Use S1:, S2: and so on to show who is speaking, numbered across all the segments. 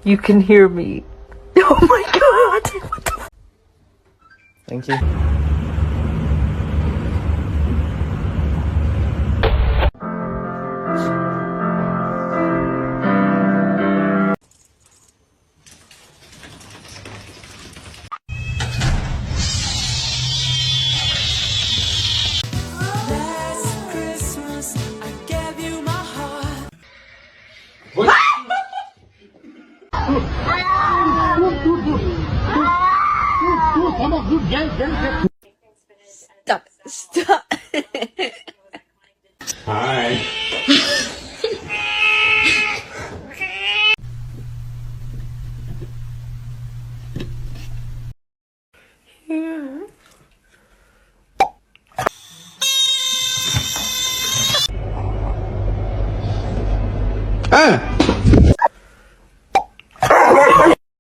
S1: You can hear me. Oh my god! What the
S2: Thank you.
S3: Stop. Stop.
S4: Hi.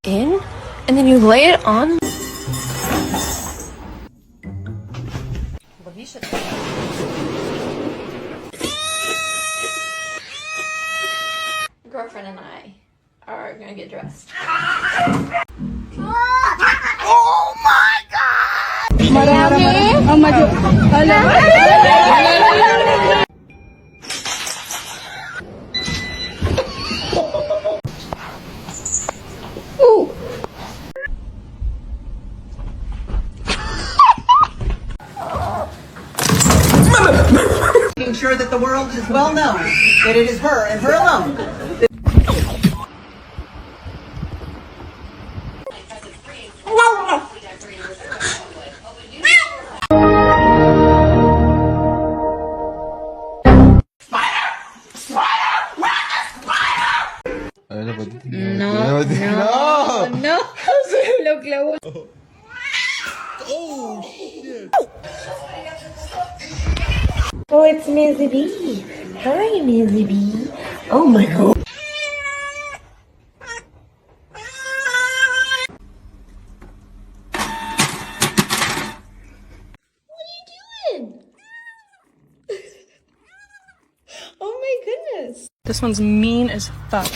S3: In, and then you lay it on. Girlfriend and I are gonna get dressed.
S5: Oh my god! Marami? Oh, maju.
S6: Making sure that the world is well known that it is her and her alone.
S3: No. Look, look.
S4: Oh shit.
S1: Oh, it's Mizzy B. Hi, Mizzy B. Oh my god.
S3: Oh my goodness.
S7: This one's mean as fuck.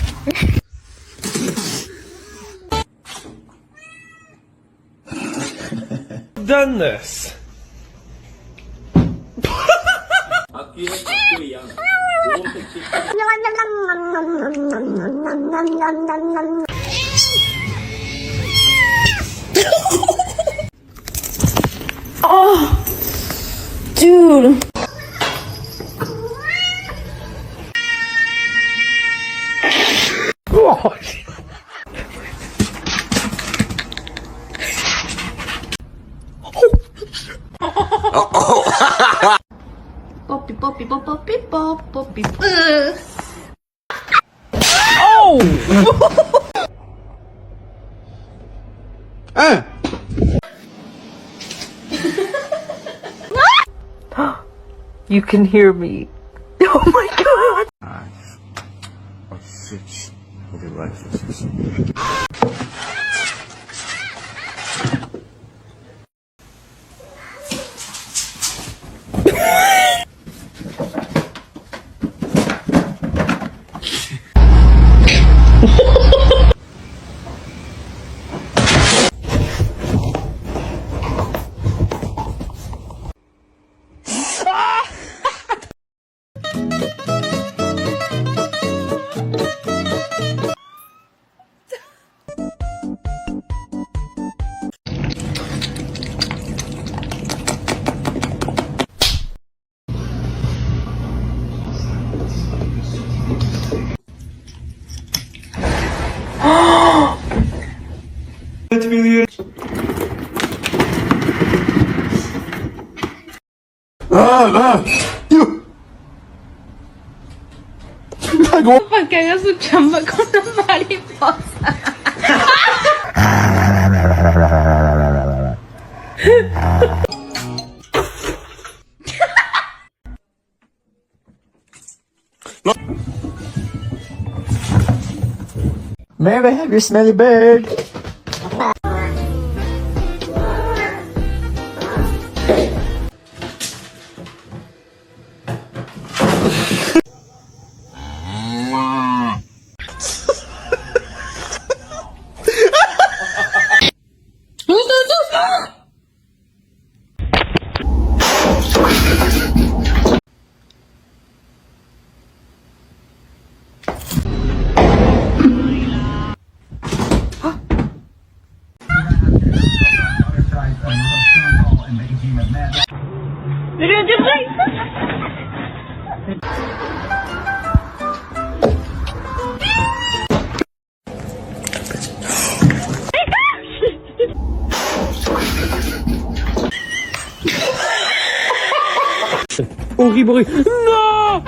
S2: Done this.
S3: Oh, dude. Poppy, poppy, pop, poppy, pop, poppy.
S7: Oh!
S1: You can hear me. Oh my god!
S4: A fix of your life.
S7: Para que haga su chamba con la mariposa.
S2: May I have your smelly bird? Horrible. No!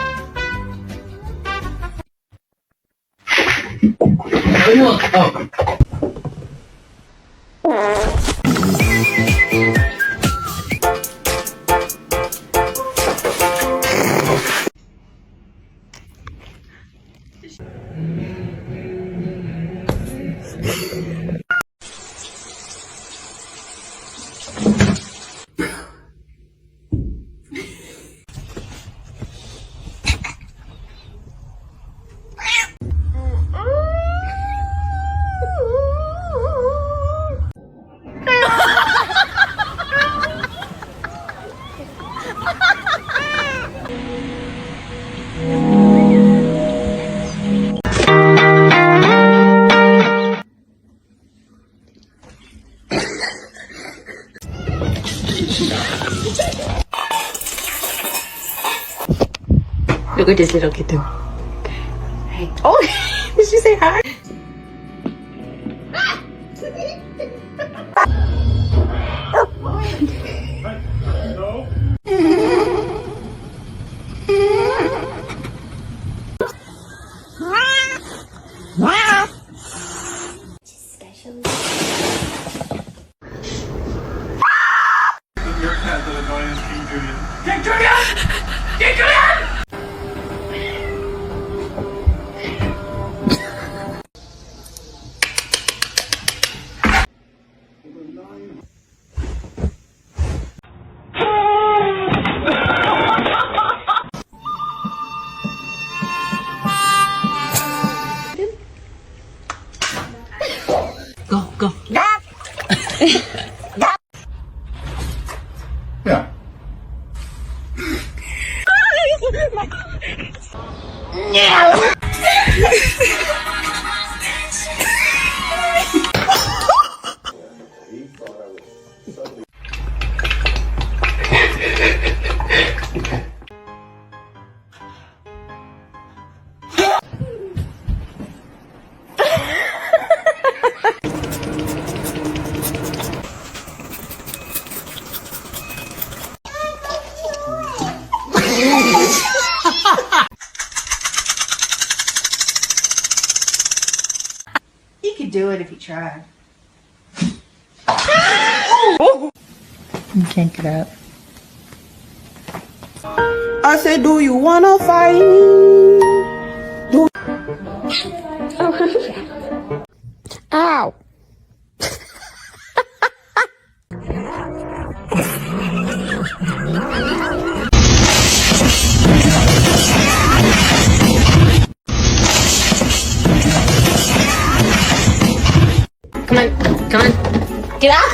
S3: Look at this little kitten. Oh, did she say hi? Go.
S4: Yeah.
S3: He could do it if he tried.
S1: You can't get up.
S6: I said, do you wanna fight me?
S1: Ow!
S3: Come on. Get out!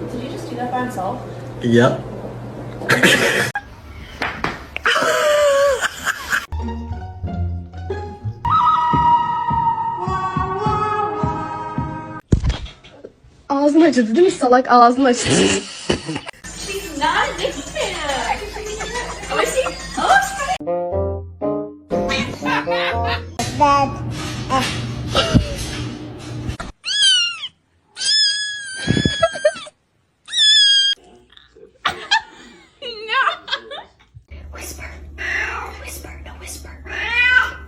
S7: Did you just do that by himself?
S2: Yep.
S5: Ağzını acıdı değil mi salak? Ağzını acıdı.
S7: She's not a big fan. Oh, is she? Oh,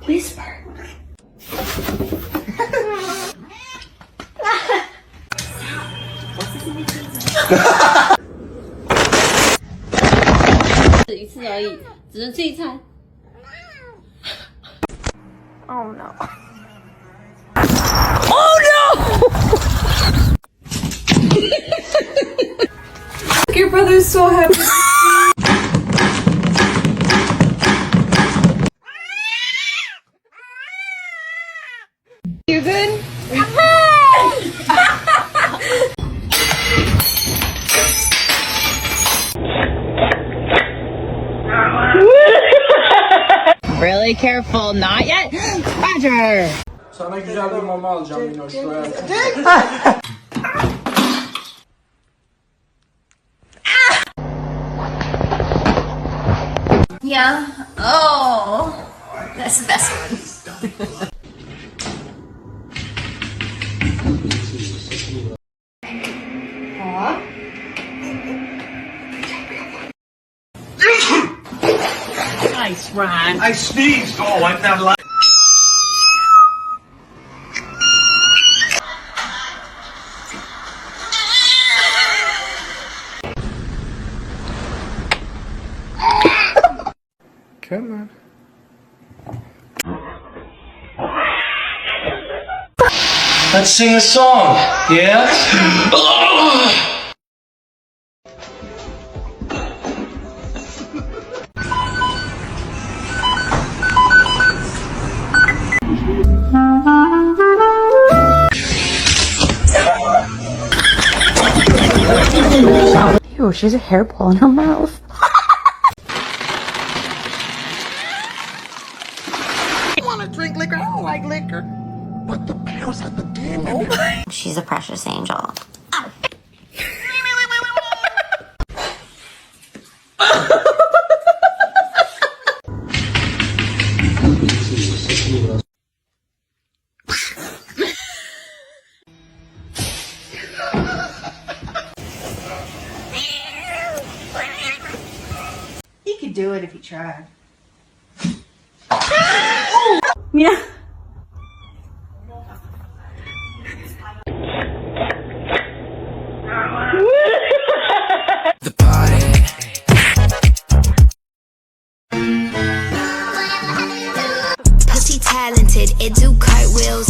S1: Whisper.
S5: Oh no.
S7: your brother's so happy.
S5: You good?
S3: Really careful, not yet. Roger.
S2: Sana güzel bir mama alacağım Minoş.
S7: Yeah. Oh, that's the best one.
S3: Ryan.
S4: I sneezed. Oh, I'm not allowed.
S2: Come on.
S8: Let's sing a song, yeah?
S3: Ew, she has a hairball in her mouth.
S9: She's a precious angel.
S6: He could do it if he tried.
S3: Yeah.
S9: Pussy talented, it do cartwheels.